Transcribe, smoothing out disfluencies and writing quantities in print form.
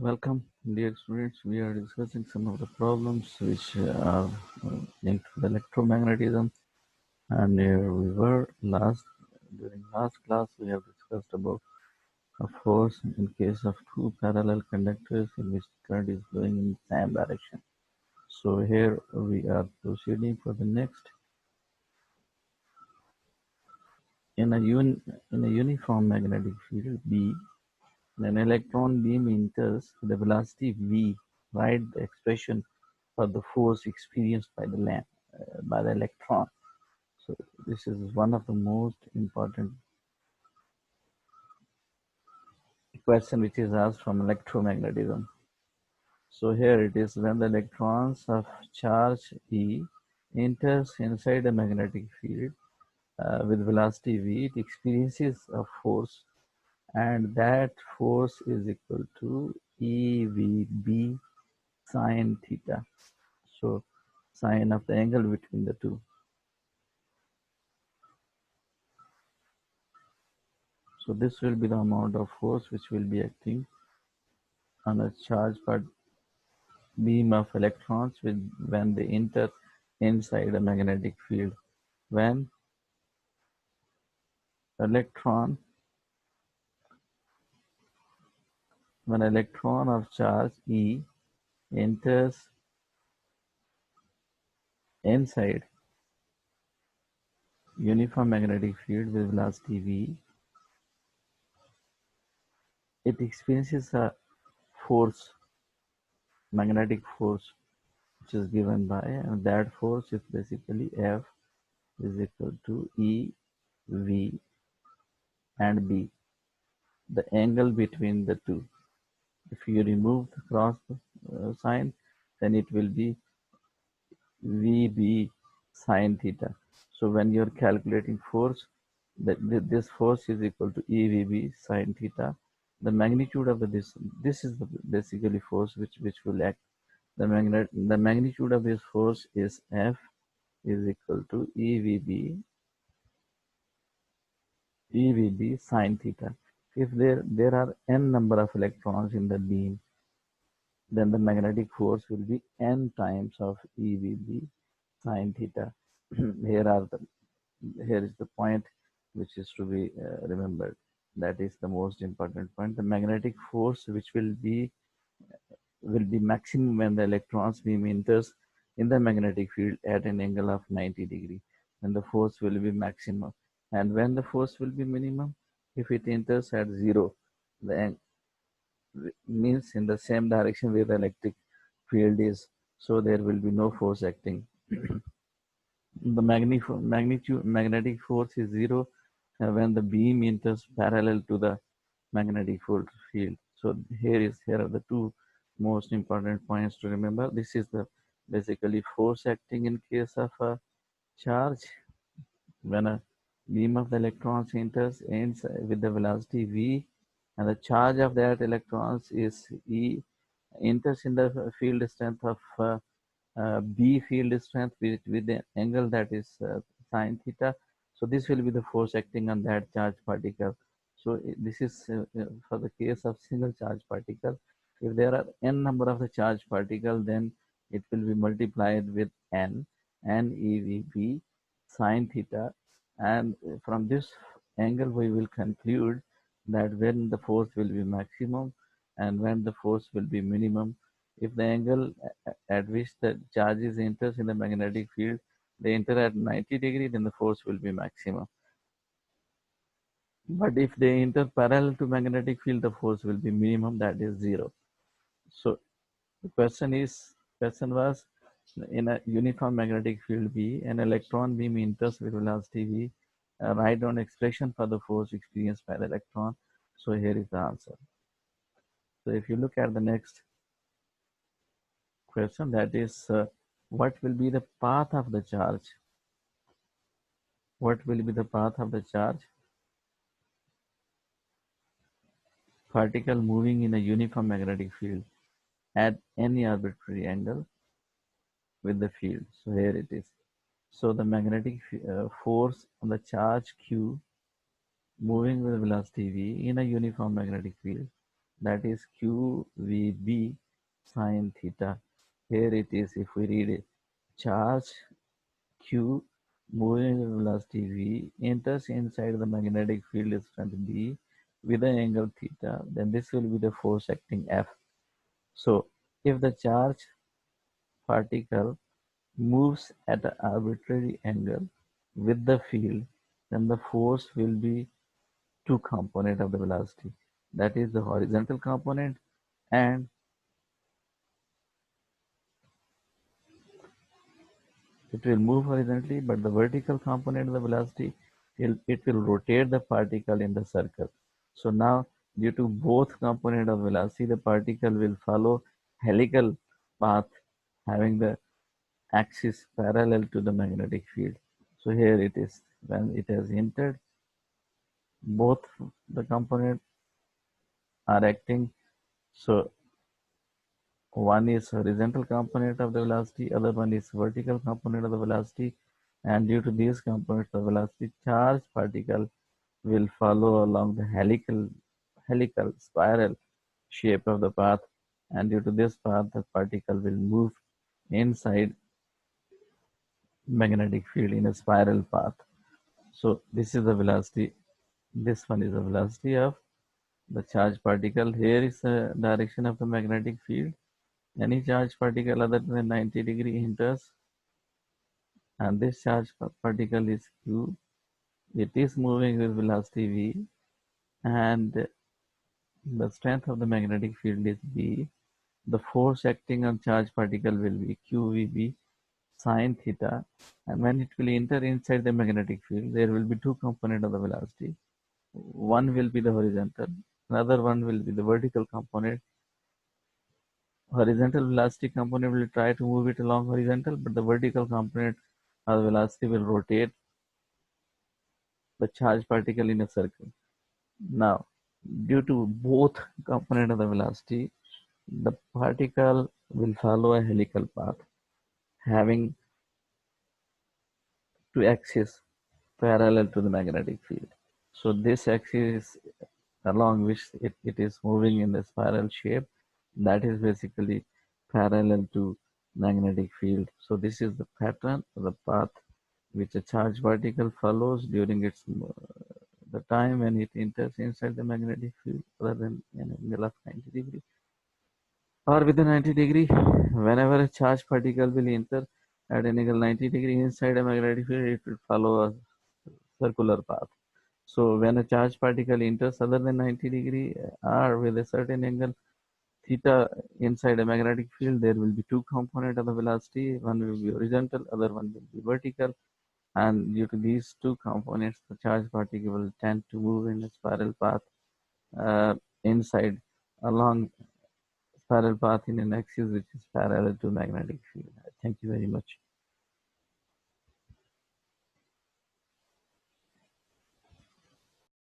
Welcome, dear students. We are discussing some of the problems which are linked to the electromagnetism. And here we were during last class, we have discussed about a force in case of two parallel conductors in which current is flowing in the same direction. So here we are proceeding for the next. In a uniform magnetic field B, when an electron beam enters with a velocity v, write the expression for the force experienced by the electron. So this is one of the most important question which is asked from electromagnetism. So here it is, when the electrons of charge E enters inside a magnetic field with velocity v, it experiences a force, and that force is equal to EVB sine theta. So sine of the angle between the two. So this will be the amount of force which will be acting on a charge per beam of electrons when they enter inside a magnetic field. When electron when electron of charge E enters inside uniform magnetic field with velocity v, it experiences a force, magnetic force, which is given by, and that force is basically F is equal to E, V, and B, the angle between the two. If you remove the cross sign, then it will be VB sine theta. So when you're calculating force, this force is equal to EVB sine theta. The magnitude of this is the basically force which will act. The magnitude of this force is F is equal to EVB sine theta. If there are n number of electrons in the beam, then the magnetic force will be n times of EVB sine theta. here are the Here is the point which is to be remembered. That is the most important point. The magnetic force which will be maximum when the electrons beam enters in the magnetic field at an angle of 90 degree. Then the force will be maximum. And when the force will be minimum, if it enters at zero, the means in the same direction where the electric field is, so there will be no force acting. The magnetic force is zero when the beam enters parallel to the magnetic field. So here are the two most important points to remember. This is the basically force acting in case of a charge when a beam of the electrons ends with the velocity v, and the charge of that electrons is E, enters in the field strength of B field strength with the angle that is sine theta. So this will be the force acting on that charge particle. So this is for the case of single charge particle. If there are n number of the charge particle, then it will be multiplied with n EVB sine theta, and from this angle we will conclude that when the force will be maximum and when the force will be minimum. If the angle at which the charges enters in the magnetic field, they enter at 90 degree, then the force will be maximum. But if they enter parallel to magnetic field, the force will be minimum, that is zero. So the question was, in a uniform magnetic field B, an electron beam enters with velocity v. Write down expression for the force experienced by the electron. So here is the answer. So if you look at the next question, that is, what will be the path of the charge? What will be the path of the charge particle moving in a uniform magnetic field at any arbitrary angle with the field? So here it is. So the magnetic force on the charge q moving with velocity v in a uniform magnetic field that is QVB sine theta. Here it is, if we read it, charge Q moving with velocity v enters inside the magnetic field distance b with an angle theta, then this will be the force acting F. So if the charge particle moves at an arbitrary angle with the field, then the force will be two component of the velocity. That is the horizontal component, and it will move horizontally, but the vertical component of the velocity, it will rotate the particle in the circle. So now, due to both component of velocity, the particle will follow helical path having the axis parallel to the magnetic field. So here it is. When it has entered, both the components are acting. So one is horizontal component of the velocity, other one is vertical component of the velocity. And due to these components of velocity, charged particle will follow along the helical spiral shape of the path. And due to this path, the particle will move inside magnetic field in a spiral path. So this is the velocity. This one is the velocity of the charged particle. Here is the direction of the magnetic field. Any charged particle other than 90-degree enters, and this charged particle is q. It is moving with velocity v, and the strength of the magnetic field is b. The force acting on charged particle will be qvb sine theta, and when it will enter inside the magnetic field, there will be two components of the velocity. One will be the horizontal, another one will be the vertical component. Horizontal velocity component will try to move it along horizontal, but the vertical component of the velocity will rotate the charged particle in a circle. Now, due to both component of the velocity, the particle will follow a helical path having two axes parallel to the magnetic field. So this axis along which it is moving in the spiral shape, that is basically parallel to magnetic field. So this is the pattern, the path which a charged particle follows during its the time when it enters inside the magnetic field other than an angle of 90 degree or with a 90 degree. Whenever a charged particle will enter at an angle 90 degree inside a magnetic field, it will follow a circular path. So when a charged particle enters other than 90 degree or with a certain angle theta inside a magnetic field, there will be two components of the velocity. One will be horizontal, other one will be vertical. And due to these two components, the charged particle will tend to move in a spiral path uh, inside along spiral path in an axis which is parallel to magnetic field. Thank you very much.